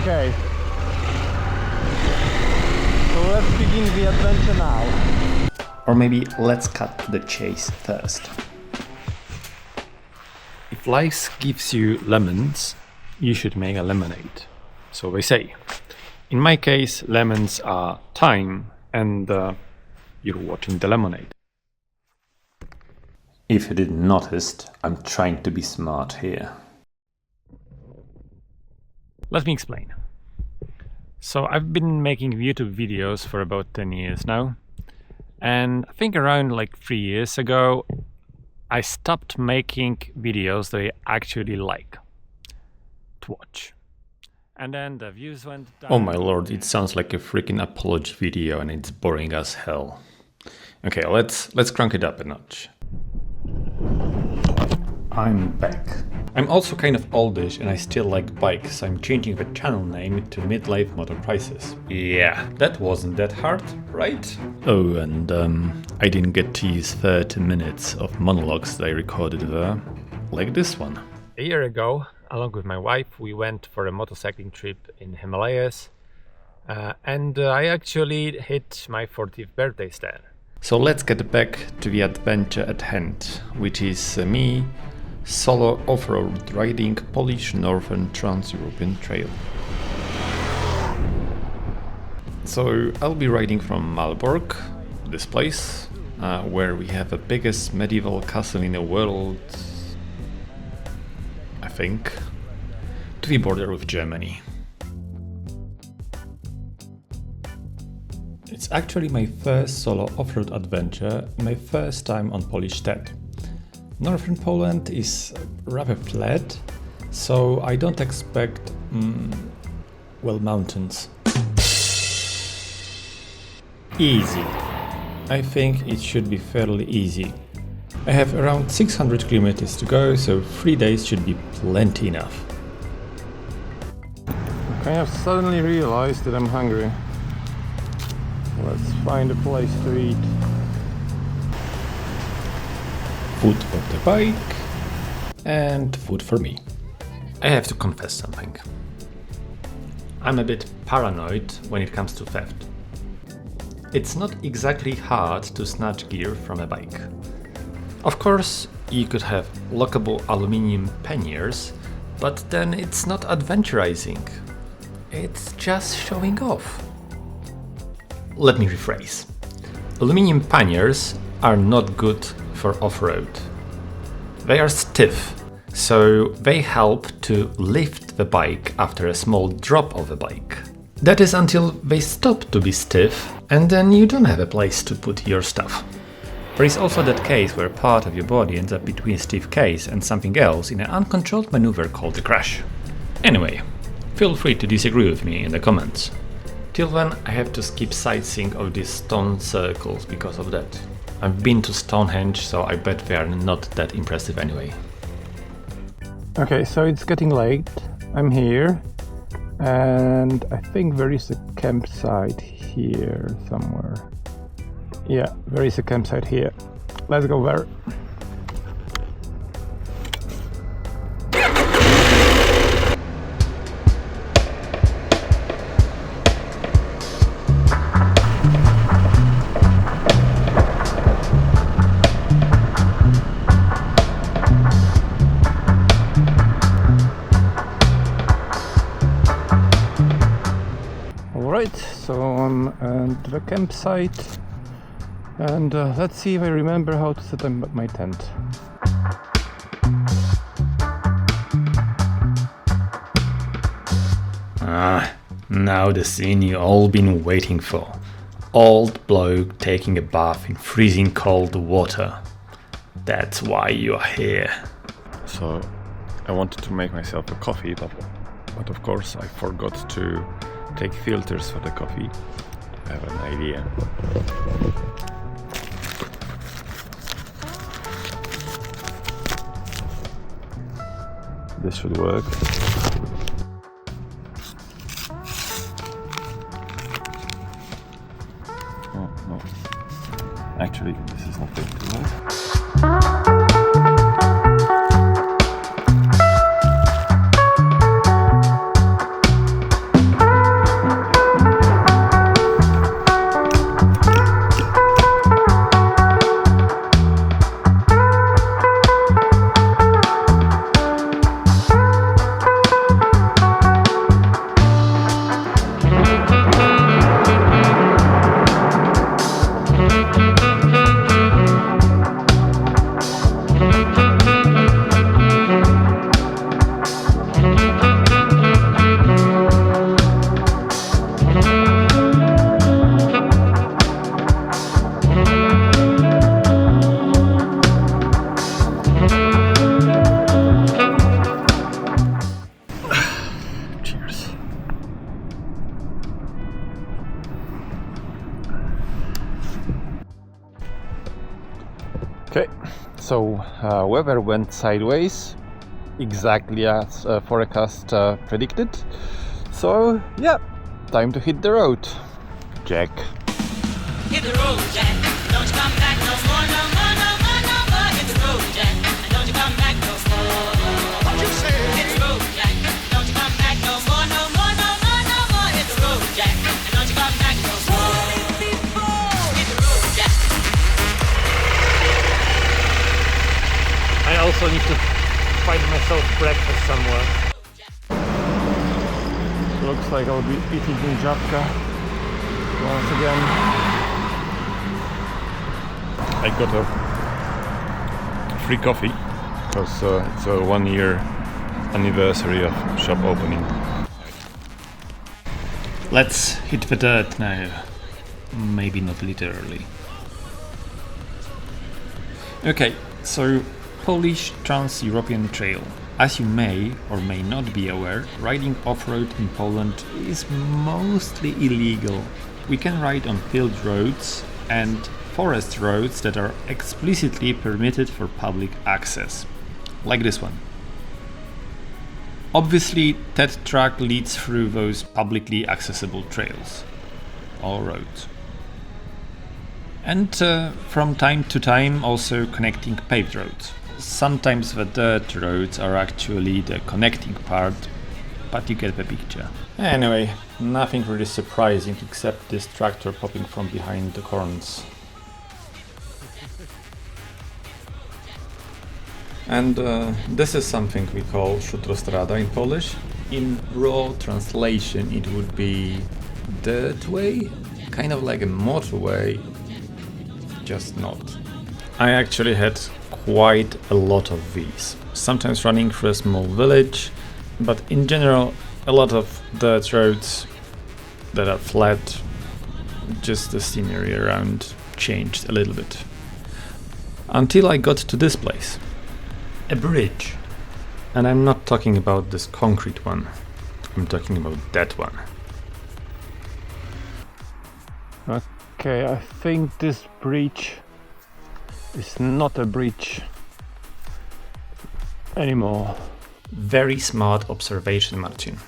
Okay. So let's begin the adventure now. Or maybe let's cut to the chase first. If life gives you lemons, you should make a lemonade. So they say. In my case, lemons are time and you're watching the lemonade. If you didn't notice, I'm trying to be smart here. Let me explain. So I've been making YouTube videos for about 10 years now. And I think around like 3 years ago, I stopped making videos that I actually like to watch. And then the views went down. Oh my lord, it sounds like a freaking apology video and it's boring as hell. Okay, let's crank it up a notch. I'm back. I'm also kind of oldish and I still like bikes, so I'm changing the channel name to Midlife Motor Prices. Yeah, that wasn't that hard, right? Oh, and I didn't get to use 30 minutes of monologues that I recorded there, like this one. A year ago, along with my wife, we went for a motorcycling trip in Himalayas, and I actually hit my 40th birthday there. So let's get back to the adventure at hand, which is me solo off-road riding Polish Northern Trans-European Trail. So I'll be riding from Malbork, this place, where we have the biggest medieval castle in the world, I think, to the border with Germany. It's actually my first solo off-road adventure, my first time on Polish TET. Northern Poland is rather flat, so I don't expect, mountains. Easy. I think it should be fairly easy. I have around 600 kilometers to go, so 3 days should be plenty enough. I have suddenly realized that I'm hungry. Let's find a place to eat. Food for the bike and food for me. I have to confess something. I'm a bit paranoid when it comes to theft. It's not exactly hard to snatch gear from a bike. Of course, you could have lockable aluminium panniers, but then it's not adventurizing. It's just showing off. Let me rephrase. Aluminium panniers are not good for off-road. They are stiff, so they help to lift the bike after a small drop of the bike. That is until they stop to be stiff, and then you don't have a place to put your stuff. There is also that case where part of your body ends up between a stiff case and something else in an uncontrolled maneuver called a crash. Anyway, feel free to disagree with me in the comments. Till then, I have to skip sightseeing of these stone circles because of that. I've been to Stonehenge, so I bet they are not that impressive anyway. Okay, so it's getting late. I'm here, and I think there is a campsite here somewhere. Yeah, there is a campsite here. Let's go there. Alright, so I'm at the campsite, and let's see if I remember how to set up my tent. Now the scene you all been waiting for. Old bloke taking a bath in freezing cold water. That's why you are here. So, I wanted to make myself a coffee, but of course I forgot to take filters for the coffee. I have an idea. This should work. Oh no. Actually, this is not going to work. So weather went sideways, exactly as forecast predicted. So yeah, time to hit the road, Jack. Hit the road, Jack. Don't you come back no more, no more, no more, no more. Hit the road, Jack. And don't you come back no more. What you say? Hit the road, Jack. Don't you come back no more, no more, no more, no more. Hit the road, Jack. And don't you come back no more. Hit the road, Jack. I also need to find myself breakfast somewhere. Looks like I'll be eating ninjapka once again. I got a free coffee because it's a 1 year anniversary of shop opening. Let's hit the dirt now. Maybe not literally. Okay, so Polish Trans-European Trail. As you may or may not be aware, riding off-road in Poland is mostly illegal. We can ride on field roads and forest roads that are explicitly permitted for public access, like this one. Obviously, TET track leads through those publicly accessible trails, or roads. And from time to time also connecting paved roads. Sometimes the dirt roads are actually the connecting part, but you get the picture. Anyway, nothing really surprising except this tractor popping from behind the corns. And this is something we call szutrostrada in Polish. In raw translation it would be dirt way, kind of like a motorway, just not. I actually had quite a lot of these, sometimes running through a small village, but in general a lot of dirt roads that are flat, just the scenery around changed a little bit. Until I got to this place, a bridge. And I'm not talking about this concrete one, I'm talking about that one. Okay, I think this bridge is not a bridge anymore. Very smart observation, Marcin.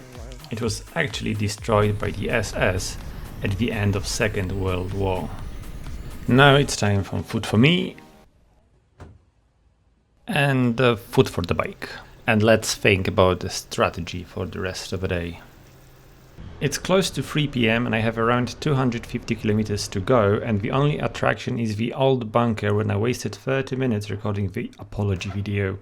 It was actually destroyed by the SS at the end of Second World War. Now it's time for food for me and food for the bike. And let's think about the strategy for the rest of the day. It's close to 3 PM and I have around 250 kilometers to go, and the only attraction is the old bunker when I wasted 30 minutes recording the apology video.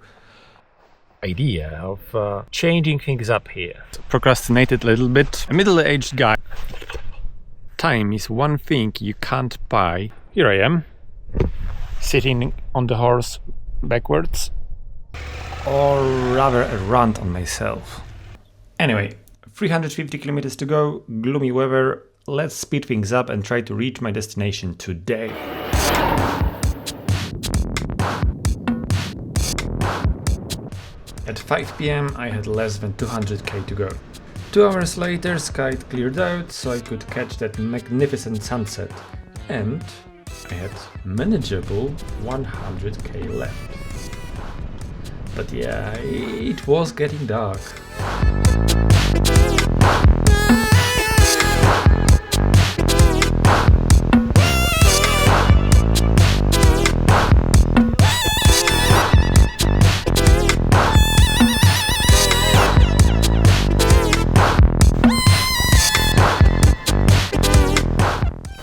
Idea of changing things up here. Procrastinated a little bit. A middle-aged guy. Time is one thing you can't buy. Here I am, sitting on the horse backwards. Or rather a rant on myself. Anyway, 350 kilometers to go, gloomy weather. Let's speed things up and try to reach my destination today. At 5 PM I had less than 200k to go. 2 hours later, sky cleared out so I could catch that magnificent sunset, and I had manageable 100k left. But yeah, it was getting dark.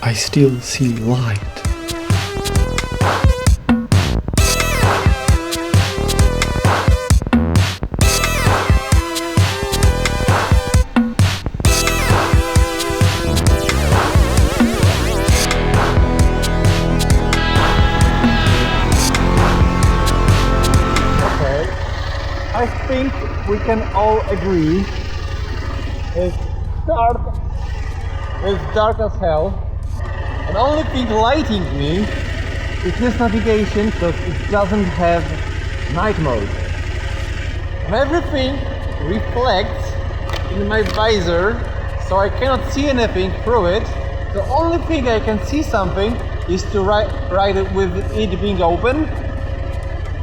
I still see light. I think we can all agree it's dark as hell, and only thing lighting me is this navigation because it doesn't have night mode, and everything reflects in my visor, so I cannot see anything through it. The only thing I can see something is to ride it with it being open.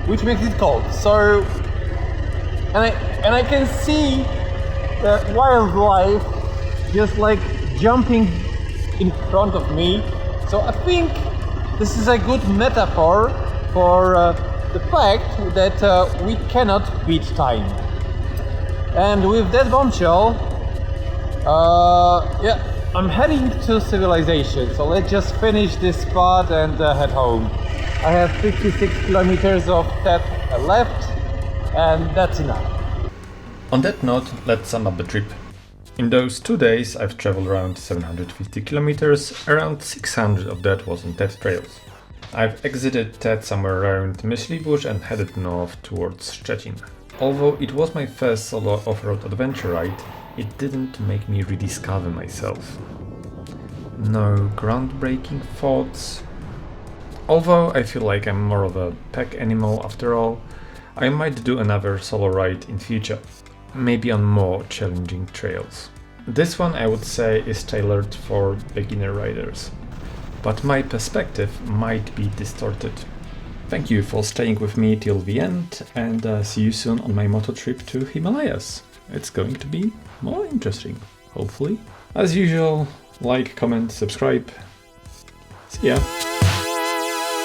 which makes it cold. So, and I can see the wildlife just like jumping in front of me. So I think this is a good metaphor for the fact that we cannot beat time. And with that bombshell, yeah, I'm heading to civilization. So let's just finish this spot and head home. I have 56 kilometers of TET left, and that's enough. On that note, let's sum up the trip. In those 2 days, I've traveled around 750 kilometers, around 600 of that was on TET trails. I've exited TET somewhere around Myślibusz and headed north towards Szczecin. Although it was my first solo off-road adventure ride, it didn't make me rediscover myself. No groundbreaking thoughts. Although I feel like I'm more of a pack animal after all, I might do another solo ride in future, maybe on more challenging trails. This one I would say is tailored for beginner riders, but my perspective might be distorted. Thank you for staying with me till the end, and see you soon on my moto trip to Himalayas. It's going to be more interesting, hopefully. As usual, like, comment, subscribe. See ya!